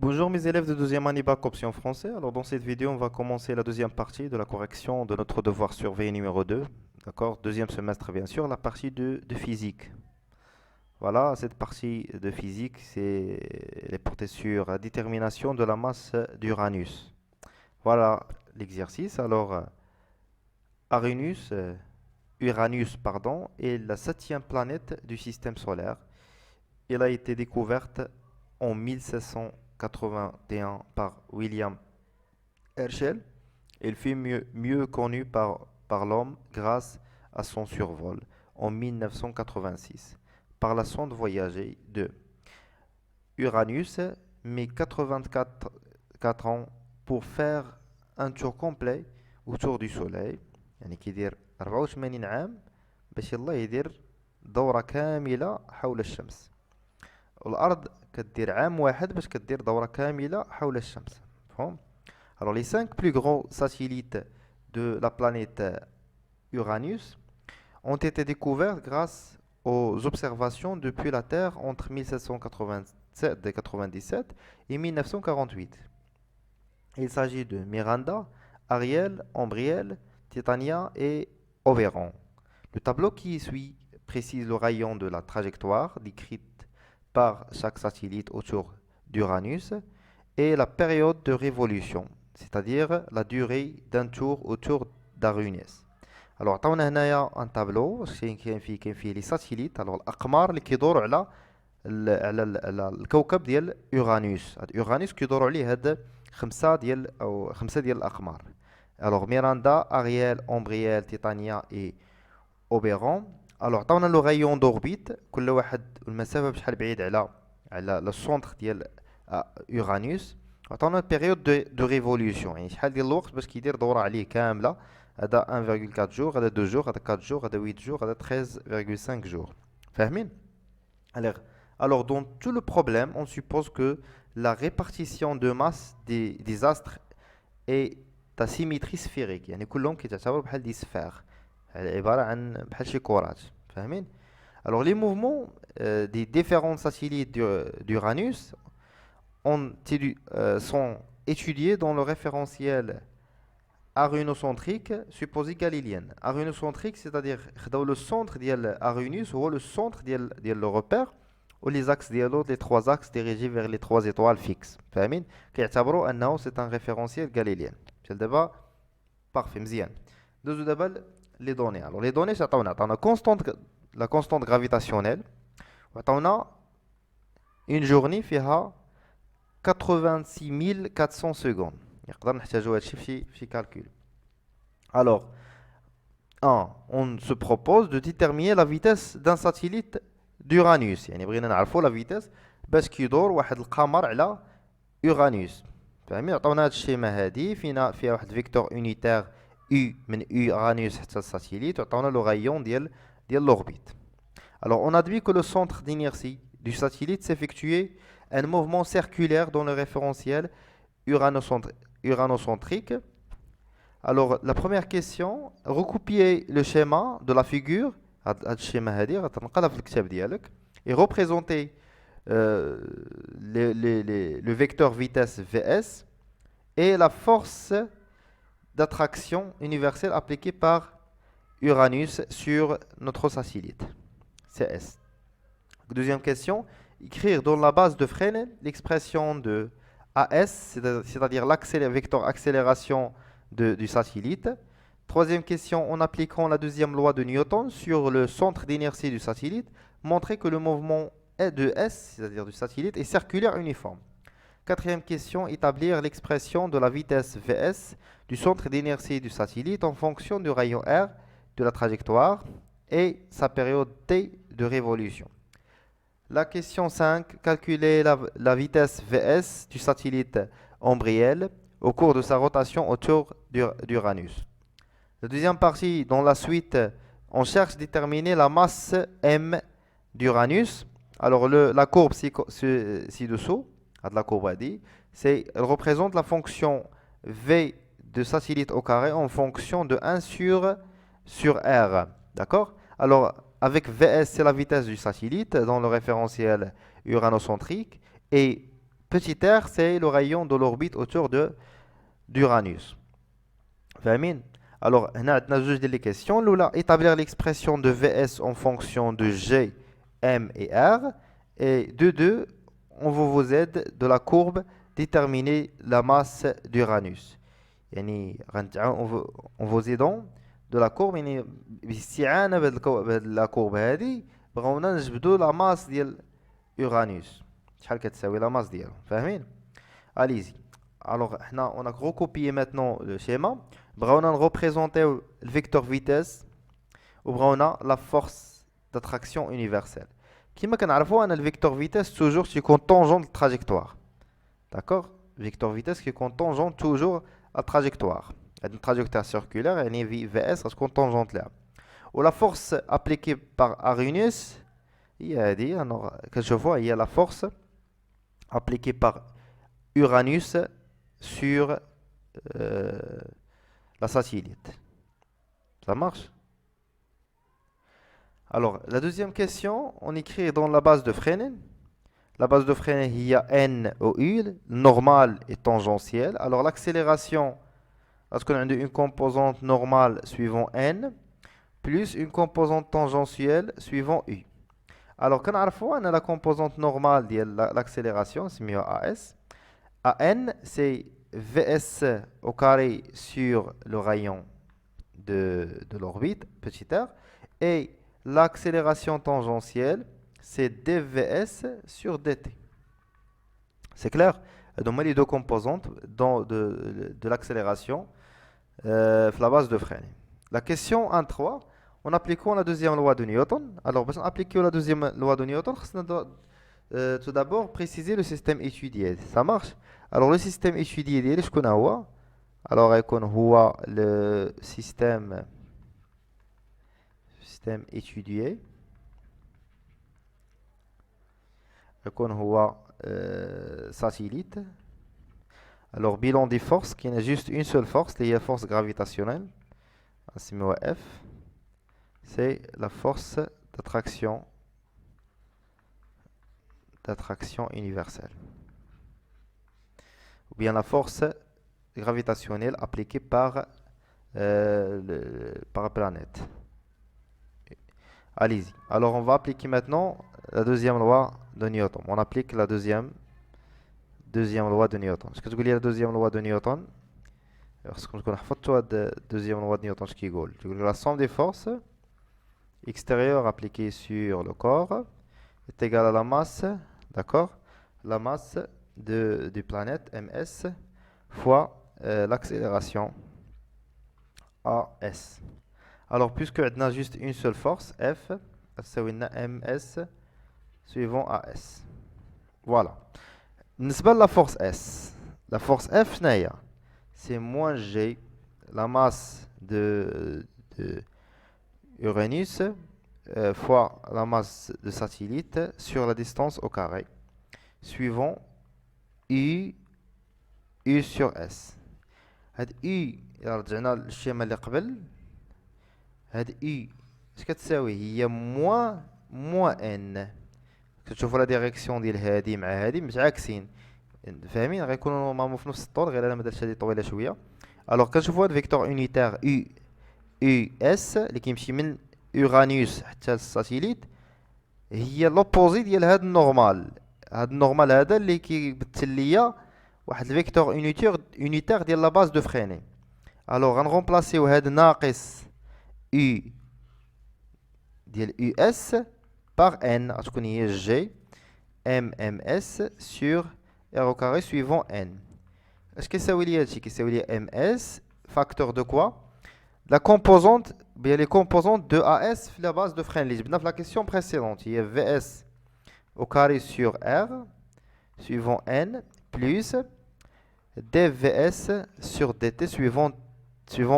Bonjour mes élèves de deuxième année bac option français. Alors dans cette vidéo, on va commencer la deuxième partie de la correction de notre devoir surveillé numéro 2. D'accord? Deuxième semestre bien sûr, la partie de physique. Voilà, cette partie de physique, elle est portée sur la détermination de la masse d'Uranus. Voilà l'exercice. Alors, Uranus, Uranus, pardon, est la septième planète du système solaire. Elle a été découverte en 1781 par William Herschel. Elle fut mieux connue par l'homme grâce à son survol en 1986 par la sonde Voyager 2. Uranus met 84 ans pour faire un tour complet autour du Soleil. يعني كيدير 84 عام باش يلا يدير دورة كاملة حول الشمس. الأرض كدير عام واحد باش كدير دورة كاملة حول الشمس. مفهوم؟ Alors les 5 plus grands satellites de la planète Uranus ont été découverts grâce aux observations depuis la Terre entre 1797 et 1948. Il s'agit de Miranda, Ariel, Ombriel, Titania et Oberon. Le tableau qui suit précise le rayon de la trajectoire décrite par chaque satellite autour d'Uranus et la période de révolution, c'est-à-dire la durée d'un tour autour d'Uranus. Alors عطاونا هنايا ان تابلو كاين فيه لي ساتيليت. الوغ الاقمار اللي كيدوروا على على الكوكب ديال اورانوس. هاد اورانوس كيدوروا عليه هاد خمسه ديال الاقمار. الوغ ميراندا، ارييل، اومبرييل، تيتانيا اي اوبيرون. الوغ عطاونا لو غايون دوربيت، كل واحد المسافه بشحال بعيد على لو سونتر ديال اورانوس. عطاونا بيريود دو ريفولوشن، يعني شحال ديال الوقت باش كيدير دوره عليه كامله. هذا 1,4 جور، هذا 2 جور، هذا 4 جور، هذا 8 جور، هذا 13,5 جور. فاهمين؟ Alors, dans tout le problème, on suppose que la répartition de masse des astres est à symétrie sphérique. يعني كلهم كيتعتبروا بحال دي سفير، عبارة عن بحال شي كرات. فاهمين؟ Alors, les mouvements des différents satellites d'Uranus sont étudiés dans le référentiel arunocentrique supposé galiléenne. Arunocentrique, c'est-à-dire que le centre de Arunus ou le centre de le repère ou les axes dialogues, les trois axes dirigés vers les trois étoiles fixes. فاهمين؟ كيعتبروا أنه c'est un référentiel galilien. C'est le débat parfait مزيان. دوزو دابا les données. Alors les données عطاونا la constante gravitationnelle وعطاونا une journée فيها 86 400 secondes. نقدر نحتاجو هادشي في calcul. Alors, on se propose de déterminer la vitesse d'un satellite d'Uranus. يعني بغينا نعرفوا la vitesse باش كيدور واحد القمر على Uranus. فاهمين؟ عطاونا هاد الشيما هادي فيها واحد فيكتور unitaire U من Uranus حتى الساتيليت، وعطاونا لو غايون ديال l'orbite. Alors, on admet que le centre d'inertie du satellite s'effectuait un mouvement circulaire dans le référentiel uranocentrique. Alors, la première question, recopier le schéma de la figure, et représenter le vecteur vitesse Vs et la force d'attraction universelle appliquée par Uranus sur notre satellite, CS. Deuxième question, écrire dans la base de Fresnel l'expression de AS, c'est-à-dire vecteur accélération du satellite. Troisième question, en appliquant la deuxième loi de Newton sur le centre d'inertie du satellite, montrer que le mouvement de S, c'est-à-dire du satellite, est circulaire uniforme. Quatrième question, établir l'expression de la vitesse Vs du centre d'inertie du satellite en fonction du rayon R de la trajectoire et sa période T de révolution. La question 5, calculer la vitesse Vs du satellite Ombriel au cours de sa rotation autour d'Uranus. La deuxième partie, dans la suite, on cherche à déterminer la masse M d'Uranus. Alors la courbe ci-dessous, la courbe elle représente la fonction V de satellite au carré en fonction de 1 sur R. D'accord? Alors avec Vs, c'est la vitesse du satellite dans le référentiel uranocentrique, et P petit r, c'est le rayon de l'orbite autour d'Uranus. فاهمين? Alors, هنا عندنا جوج ديال les questions. L'oula, établir l'expression de Vs en fonction de G, M et R. Et de deux, on vous aide de la courbe déterminer la masse d'Uranus. يعني on vous aidant de la courbe يعني باستعانة بهاد la courbe هذه بغاونا نجبدو la masse ديال Uranus. شحال كتساوي la masse ديالو. فاهمين؟ Allez-y. Alors, on a recopié maintenant le schéma. On a représenté le vecteur vitesse ou on a la force d'attraction universelle. Comme on a le vecteur vitesse toujours qui compte tangent de trajectoire. D'accord? Vecteur vitesse qui compte tangent toujours à trajectoire. Une trajectoire circulaire et une VS qui compte tangente là. Ou la force appliquée par Arrhenius, il y a dit, alors, que je vois, il y a la force appliquée par Uranus sur la satellite. Ça marche? Alors, la deuxième question, on écrit dans la base de Fresnel. La base de Fresnel, il y a N au U, normal et tangentiel. Alors, l'accélération, parce qu'on a une composante normale suivant N, plus une composante tangentielle suivant U. Alors, quand on a la composante normale de l'accélération, c'est mieux AS. AN, c'est Vs au carré sur le rayon de l'orbite, petit r. Et l'accélération tangentielle, c'est dvs sur dt. C'est clair? Donc, les deux composantes de l'accélération la base de Fresnel. La question 1.3, en appliquant la deuxième loi de Newton. Alors, pour appliquer la deuxième loi de Newton, on doit tout d'abord préciser le système étudié. Ça marche? Alors, le système étudié, je connais quoi? Alors, le système étudié. Satellite. Alors, bilan des forces, qui a juste une seule force, la force gravitationnelle. F. C'est la force d'attraction universelle. Ou bien la force gravitationnelle appliquée par la planète. Allez-y. Alors, on va appliquer maintenant la deuxième loi de Newton. On applique la deuxième loi de Newton. Est-ce que tu veux dire la deuxième loi de Newton? Parce que je connais la deuxième loi de Newton qui dit la somme des forces extérieures appliquées sur le corps est égale à la masse, d'accord? La masse du planète ms fois l'accélération as. Alors, puisque on a juste une seule force, F, c'est ms suivant AS. Voilà. N'est-ce la force S? La force F, c'est moins G, la masse de Uranus, fois la masse de satellite sur la distance au carré, suivant U sur S. هاد U, رجعنا للشيما اللي قبل. هاد U, اش كتساوي؟ هي moins N. كتشوفوا لا ديريكسيون ديال هادي مع هادي متعاكسين. فاهمين؟ غيكونوا نورمالمون في نفس الطول، غير انا ما درتش هادي طويله شويه. الوغ كنشوفوا هاد فيكتور يونيتير يو اس اللي كيمشي من اورانوس حتى للساتيليت هي لوبوزي ديال هاد النورمال. هاد النورمال هذا اللي كيبتل ليا واحد الفيكتور يونيتير ديال لا باز دو فريني. الوغ غنرومبلاسيو هاد ناقص يو ديال يو اس par n, غتكون هي g mms sur r au carré suivant n. اش كيساوي لي هادشي؟ كيساوي لي ms facteur de quoi? La composante, bien les composantes de as في la base de Fresnel اللي جبنا في la question précédente. هي vs au carré sur r suivant n plus dvs sur dt suivant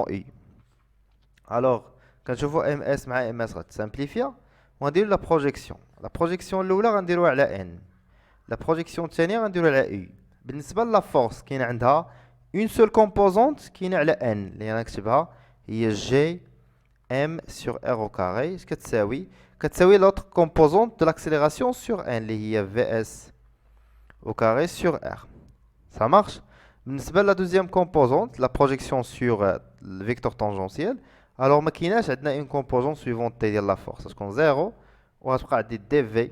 u. Alors, quand je vois ms مع ms غتسامبليفيا وغندير لا بروجيكسيون. لا بروجيكسيون الاولى غنديروها على ان، لا بروجيكسيون الثانيه غنديروها على اي. بالنسبه لا فورس كاين عندها اون سول كومبوزونت كاينه على ان اللي انا نكتبها هي جي ام سور ار او كاري. اش كتساوي؟ كتساوي لوطر كومبوزونت دو لاكسيليراسيون سور ان اللي هي في اس au carré sur R. Ça marche? بالنسبة la deuxième composante, la projection sur le vecteur tangentiel, alors ما كايناش عندنا une composante suivante ديال la force. تكون 0 وغتبقى عندي dv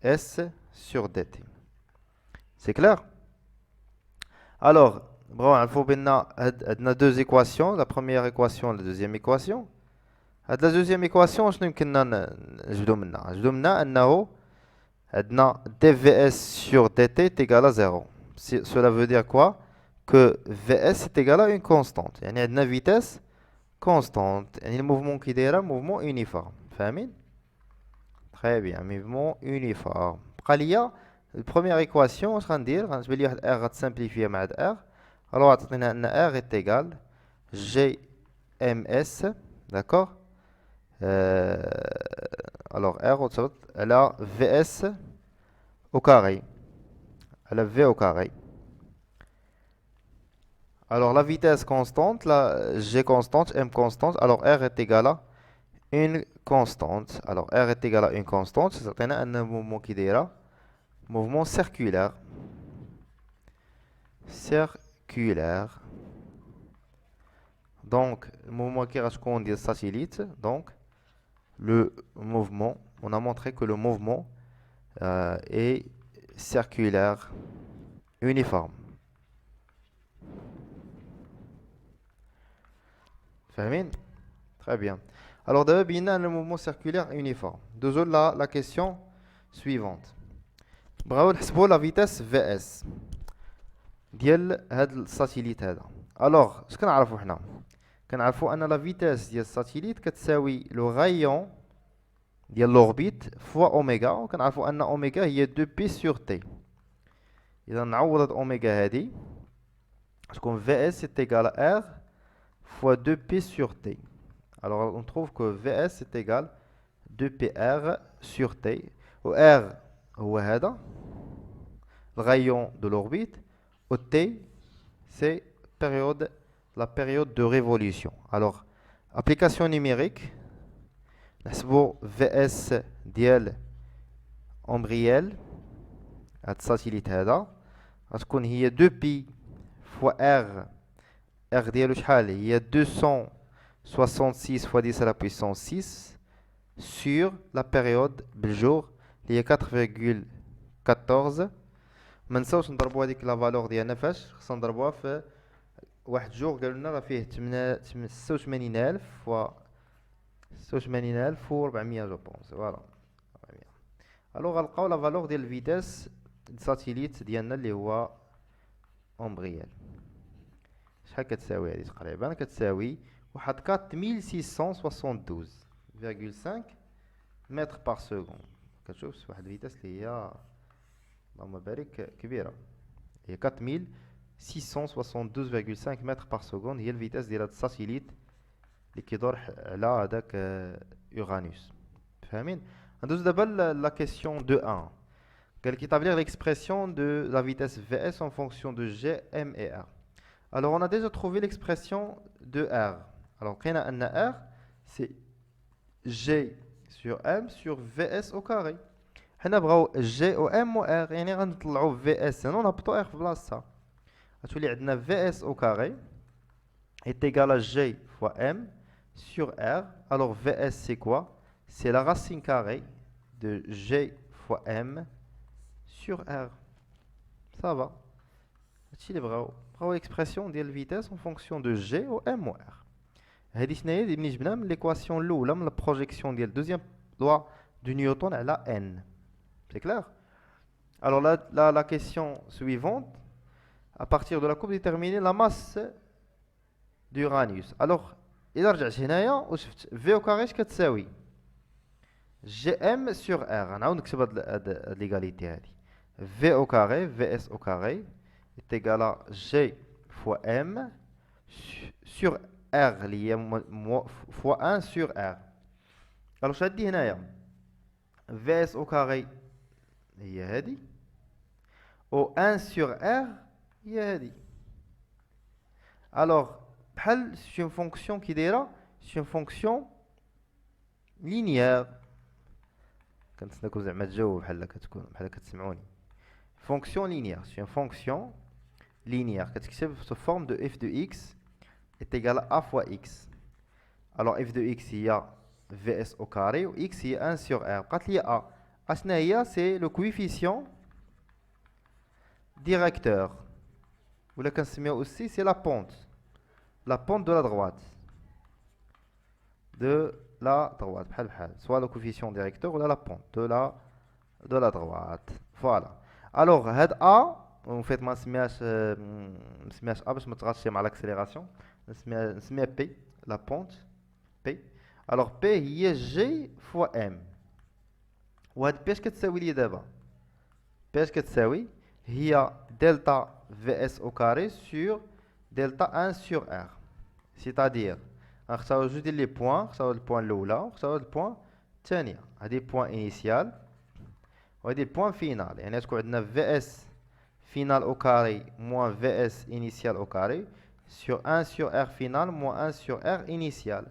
s sur dt. C'est clair? Alors, bon, il faut bien deux équations, la première équation et la deuxième équation. La deuxième équation, je ne dvs sur dt est égal à 0. Cela veut dire quoi? Que vs est égal à une constante. Il y a une vitesse constante. Il y a un mouvement qui est un mouvement uniforme. Famine? Très bien, mouvement uniforme. La première équation, je vais dire R va simplifier avec R. Alors, R est égal à Gms, d'accord? Alors, R, elle a Vs au carré. Elle a V au carré. Alors, la vitesse constante, la G constante, M constante. Alors, R est égal à une constante. Alors, R est égal à une constante. C'est un mouvement qui dira mouvement circulaire. Circulaire. Donc, le mouvement qui correspond au satellite. Donc, le mouvement, on a montré que le mouvement est circulaire uniforme. Fahmin? Très bien. Alors, d'abord, il y a le mouvement circulaire uniforme. Deuxièmement, la question suivante. Bravo, c'est la vitesse Vs. ديال هذا الساتيليت هذا. Alors, ce كنعرفوا حنا كنعرفوا ان لا فيتاس ديال الساتيليت كتساوي لو غايون ديال لوربيت فوا اوميغا، وكنعرفوا ان اوميغا هي 2 بي سور تي. اذا نعوض هاد اوميغا هادي تكون في اس est égal à r fois 2p sur t. Alors on trouve que vs est égal à 2pr sur t, où r هو هذا le rayon de l'orbite, au t c'est la période de révolution. Alors, application numérique, نحسبوا vs ديال ombriel هاد الساتيليت هذا غتكون هي 2pi fois r ديالو شحال هي 266 fois 10 à la puissance 6 sur la période بالجور اللي هي 4,14. ما نساوش نضربوا هذيك لا فالور ديالنا فاش خصنا نضربوها في واحد جور قالوا لنا راه فيه 86,000 فوا 86,400 جو بونس. فوالا الوغ غنلقاو لا فالور ديال الفيتاس ساتيليت ديالنا اللي هو امبريال. شحال كتساوي هذه تقريبا؟ كتساوي واحد 4672,5 متر بار سكوند. كتشوف واحد الفيتاس اللي هي اللهم بارك كبيره، هي 4672,5 متر بار سكوند. هي الفيتاس ديال هاد الساتيليت اللي كيدور على هذاك اورانوس. فاهمين؟ ندوز دابا لا كيسيون دو 1. قال لك établir l'expression de la vitesse Vs en fonction de G, M et R. Alors on a déjà trouvé l'expression de R. Alors on a un R, c'est G sur M sur Vs au carré. حنا بغاو G و M و R، يعني غنطلعو Vs هنا ونهبطو R في بلاصتها. غتولي عندنا Vs au carré est égal à G fois M sur R. Alors Vs c'est quoi? C'est la racine carrée de G fois M sur R. Ça va. هادشي اللي بغاو l'expression ديال الفيتاس en fonction de G و M و R. هادي شناهي؟ ملي جبنا من l'équation الاولى من la projection ديال deuxième loi de Newton على N. C'est clair? Alors la question suivante, à partir de la courbe déterminer la masse d'Uranus. Alors إذا رجعت هنايا وشفت V au carré اش كتساوي؟ Gm sur R. غنعاود نكتب هاد l'égalité هادي. V au carré, Vs au carré est égal à G fois M sur R اللي هي fois 1 sur R. Alors شادي هنايا Vs au carré هي هادي و 1 sur R هي هادي. Alors بحال c'est une fonction qui دايره c'est une fonction linéaire. كنتسناكم زعما تجاوبوا بحال كتكون بحال كتسمعوني. fonction linéaire. C'est une fonction linéaire qui se forme de f de x est égal à a fois x. Alors f de x, il y a vs au carré, ou x, il y a 1 sur r. Quand il y a a, c'est le coefficient directeur. Ou le aussi, c'est la pente de la droite. Soit le coefficient directeur ou la pente de la droite. Voilà. Alors, head A, en fait, ما نسميهاش A باش ما تغلطش مع l'accélération. نسميها P, la pente P. Alors P هي G fois M. وهاد P اش كتساوي لي دابا؟ P اش كتساوي؟ هي delta Vs au carré sur delta 1 sur R. C'est-à-dire, غنختارو جوج ديال لي بوان، نختارو البوان الاولى ونختارو البوان الثانيه. هادي بوان انيسيال وهادي بوان فينال، يعني تكون عندنا فيس فينال او كاري موان فيس انيسيال او كاري sur 1 sur R final moins 1 sur R initial.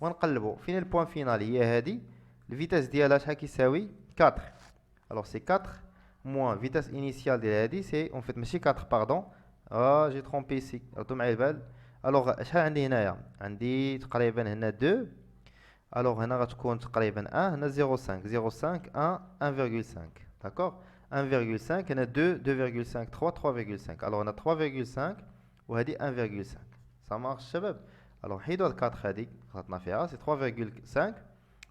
ونقلبو فين البوان فينال هي هادي، الفيتاس ديالها شحال كيساوي 4. alors c'est 4 moins vitesse initiale ديال هادي سي اون فيت ماشي 4 باردون، جي ترومبي ici ردو معايا البال. الوغ شحال عندي هنايا؟ عندي تقريبا هنا 2. الوغ هنا غتكون تقريبا 1 هنا 0.5 0.5 1 1.5 داكوغ 1.5 هنا 2 2.5 3 3.5. الوغ هنا 3.5 وهادي 1.5. سا مارش الشباب. الوغ نحيدو هاد 4 هاديك غلطنا فيها، سي 3.5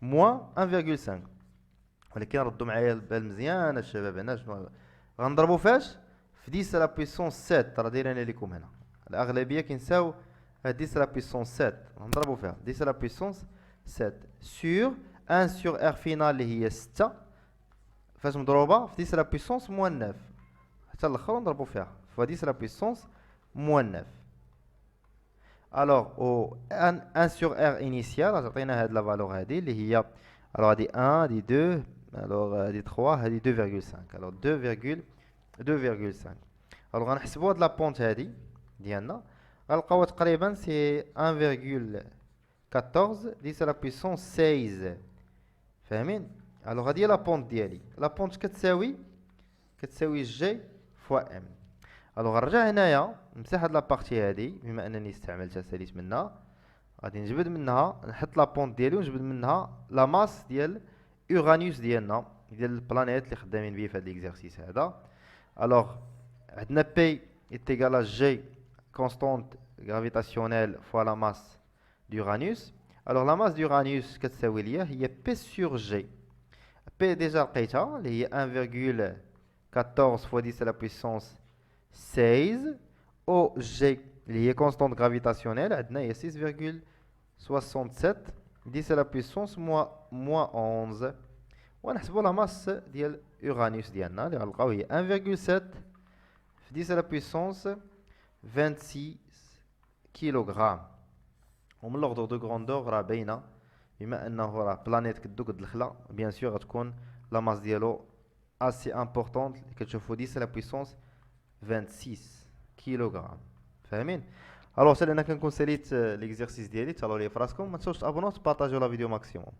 موان 1.5. ولكن ردو معايا البال مزيان الشباب. هنا شنو غنضربو فاش؟ في 10 لا بويسونس 7. راه دايرين لكم هنا الأغلبية كينساو 10 لا بويسونس 7. نضربو فيها 10 لا بويسونس 7 sur 1 sur R final اللي هي 6 فاش مضروبة في 10 لا بويسونس موان 9 حتى الاخر نضربو فيها في 10 لا بويسونس موان 9. الوغ او 1 sur R initial غتعطينا هاد لا فالور هادي اللي هي الوغ هادي 1 هادي 2 الوغ هادي 3 هادي 2.5. الوغ 2.5. الوغ غنحسبو هاد لا بونت هادي ديالنا غنلقاوها تقريبا سي 1.14 10 لا بويسونس 16. فاهمين؟ الوغ هادي هي لا بونت ديالي. لا بونت كتساوي جي فوا ام. الوغ نرجع هنايا نمسح هاد لابارتي هادي بما انني استعملتها ساليت منها. غادي نجبد منها نحط لا بونت ديالي ونجبد منها لا ماس ديال اورانيوس ديالنا ديال البلانيت اللي خدامين بيه في هاد ليكزارسيس هذا. الوغ عندنا بي est égal à G constante gravitationnelle fois la masse d'Uranus. Alors la masse d'Uranus كتساوي ليا هي P sur G. P déjà لقيتها اللي هي 1.14 fois 10 à la puissance 16 او G اللي هي constante gravitationnelle عندنا هي 6.67 10 à la puissance moins 11. ونحسبوا لا ماس ديال اورانيوس ديالنا اللي غنلقاو هي 1.7 في 10 à la puissance 26 كيلوغرام. ومن لوغدور دو غروندور راه باينه بما انه راه بلانيت كدو قد الخلا بيان سور غتكون لا ماس ديالو اسي امبورطونط اللي كتشوفوا 10 à la puissance 26 كيلوغرام. فاهمين؟ الوغ حتى انا كنكون ساليت ليكزارسيس ديالي تهلاو ليا فراسكم. ما تنساوش تابوناو وتبارطاجيو لا فيديو ماكسيموم.